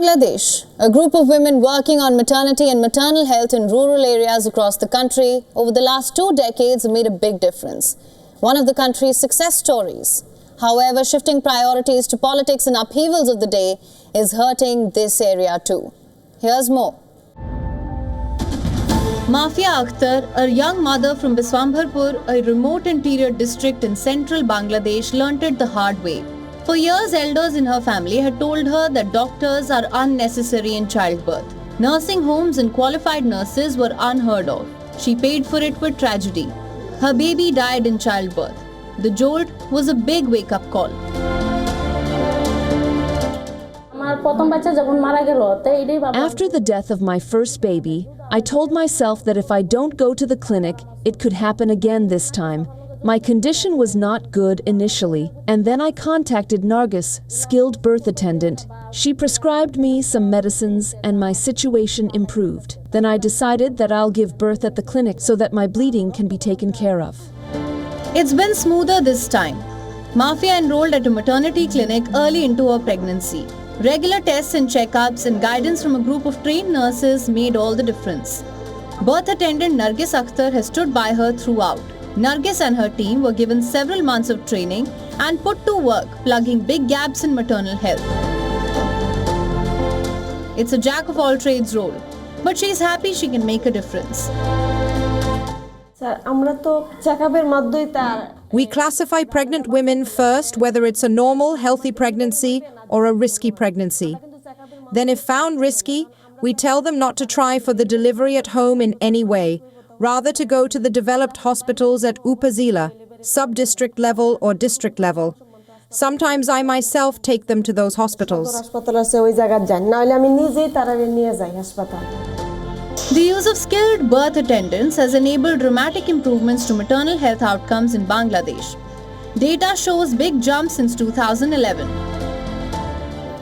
Bangladesh, a group of women working on maternity and maternal health in rural areas across the country over the last 2 decades made a big difference. One of the country's success stories. However, shifting priorities to politics and upheavals of the day is hurting this area too. Here's more. Mafia Akhtar, a young mother from Biswambharpur, a remote interior district in central Bangladesh, learnt it the hard way. For years, elders in her family had told her that doctors are unnecessary in childbirth. Nursing homes and qualified nurses were unheard of. She paid for it with tragedy. Her baby died in childbirth. The jolt was a big wake-up call. After the death of my first baby, I told myself that if I don't go to the clinic, it could happen again this time. My condition was not good initially, and then I contacted Nargis, skilled birth attendant. She prescribed me some medicines and my situation improved. Then I decided that I'll give birth at the clinic so that my bleeding can be taken care of. It's been smoother this time. Mafia enrolled at a maternity clinic early into her pregnancy. Regular tests and checkups and guidance from a group of trained nurses made all the difference. Birth attendant Nargis Akhtar has stood by her throughout. Nargis and her team were given several months of training and put to work plugging big gaps in maternal health. It's a jack-of-all-trades role, but she's happy she can make a difference. We classify pregnant women first, whether it's a normal, healthy pregnancy or a risky pregnancy. Then if found risky, we tell them not to try for the delivery at home in any way, rather to go to the developed hospitals at Upazila, sub-district level or district level. Sometimes I myself take them to those hospitals. The use of skilled birth attendants has enabled dramatic improvements to maternal health outcomes in Bangladesh. Data shows big jumps since 2011.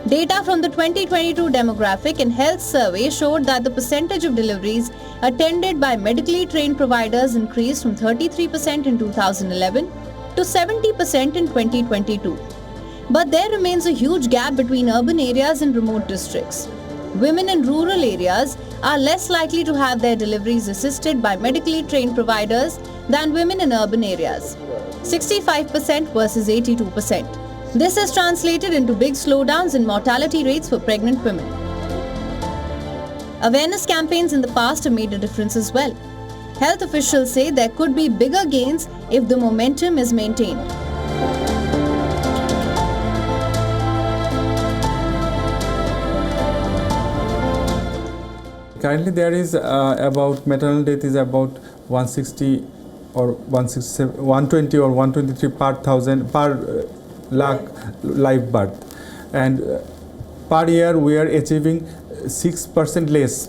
Data from the 2022 Demographic and Health Survey showed that the percentage of deliveries attended by medically trained providers increased from 33% in 2011 to 70% in 2022. But there remains a huge gap between urban areas and remote districts. Women in rural areas are less likely to have their deliveries assisted by medically trained providers than women in urban areas, 65% versus 82%. This has translated into big slowdowns in mortality rates for pregnant women. Awareness campaigns in the past have made a difference as well. Health officials say there could be bigger gains if the momentum is maintained. Currently there is about maternal death is about 160 or 167, 120 or 123 per thousand per lakh live birth, and per year we are achieving 6% less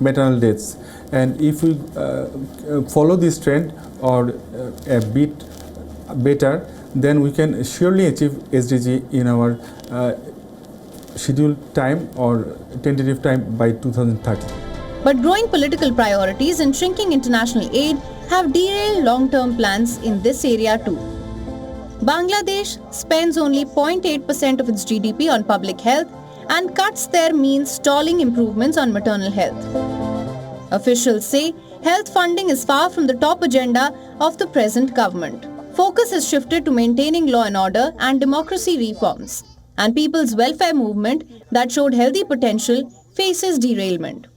maternal deaths, and if we follow this trend or a bit better, then we can surely achieve SDG in our scheduled time or tentative time by 2030. But growing political priorities and shrinking international aid have derailed long-term plans in this area too. Bangladesh spends only 0.8% of its GDP on public health, and cuts there means stalling improvements on maternal health. Officials say health funding is far from the top agenda of the present government. Focus has shifted to maintaining law and order and democracy reforms, and people's welfare movement that showed healthy potential faces derailment.